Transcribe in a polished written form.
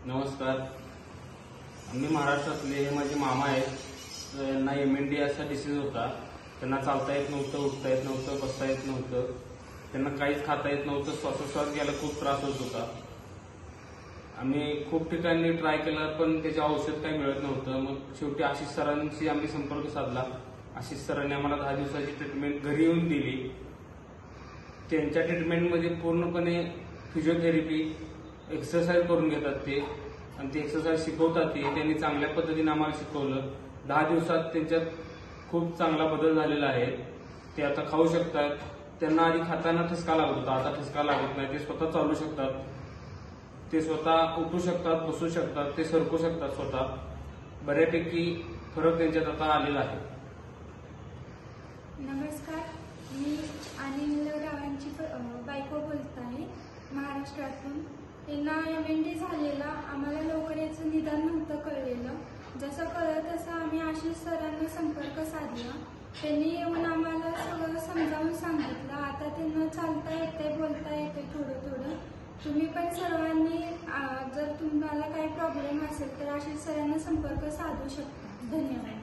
नमस्कार. आम्ही महाराष्ट्रातले, हे माझे मामा आहेत. यांना MND असा डिसीज होता. त्यांना चालता येत नव्हतं, उठता येत नव्हतं, बसता येत नव्हतं, त्यांना काहीच खाता येत नव्हतं. श्वासोश्वास घ्यायला खूप त्रास होत होता. आम्ही खूप ठिकाणी ट्राय केला, पण त्याचे औषध काही मिळत नव्हतं. मग शेवटी आशिष सरांशी आम्ही संपर्क साधला. आशिष सरांनी आम्हाला 10 दिवसाची ट्रीटमेंट घरी येऊन दिली. त्यांच्या ट्रीटमेंटमध्ये पूर्णपणे फिजिओथेरपी, एक्सरसाइज करून घेतात ते, आणि ते एक्सरसाइज शिकवतात ते. त्यांनी चांगल्या पद्धतीने आम्हाला शिकवलं. 10 दिवसात त्यांच्यात खूप चांगला बदल झालेला आहे. ते आता खाऊ शकतात. त्यांना आधी खाताना ठसका लागत होता, आता ठसका लागत नाही. ते स्वतः चालू शकतात, ते स्वतः उठू शकतात, बसू शकतात, ते सरकू शकतात स्वतः. बऱ्यापैकी फरक त्यांच्यात आता आलेला आहे. नमस्कार, मी अनिल रावांची बायको बोलत आहे महाराष्ट्रातून. त्यांना MND झालेला. आम्हाला लवकर याचं निदान नव्हतं कळलेलं. जसं कळलं तसं आम्ही आशिष सरांना संपर्क साधला. त्यांनी येऊन आम्हाला सगळं समजावून सांगितलं. आता त्यांना चालता येते, बोलता येते थोडं थोडं. तुम्ही पण सर्वांनी जर तुम्हाला काही प्रॉब्लेम असेल तर आशिष सरांना संपर्क साधू शकता. धन्यवाद.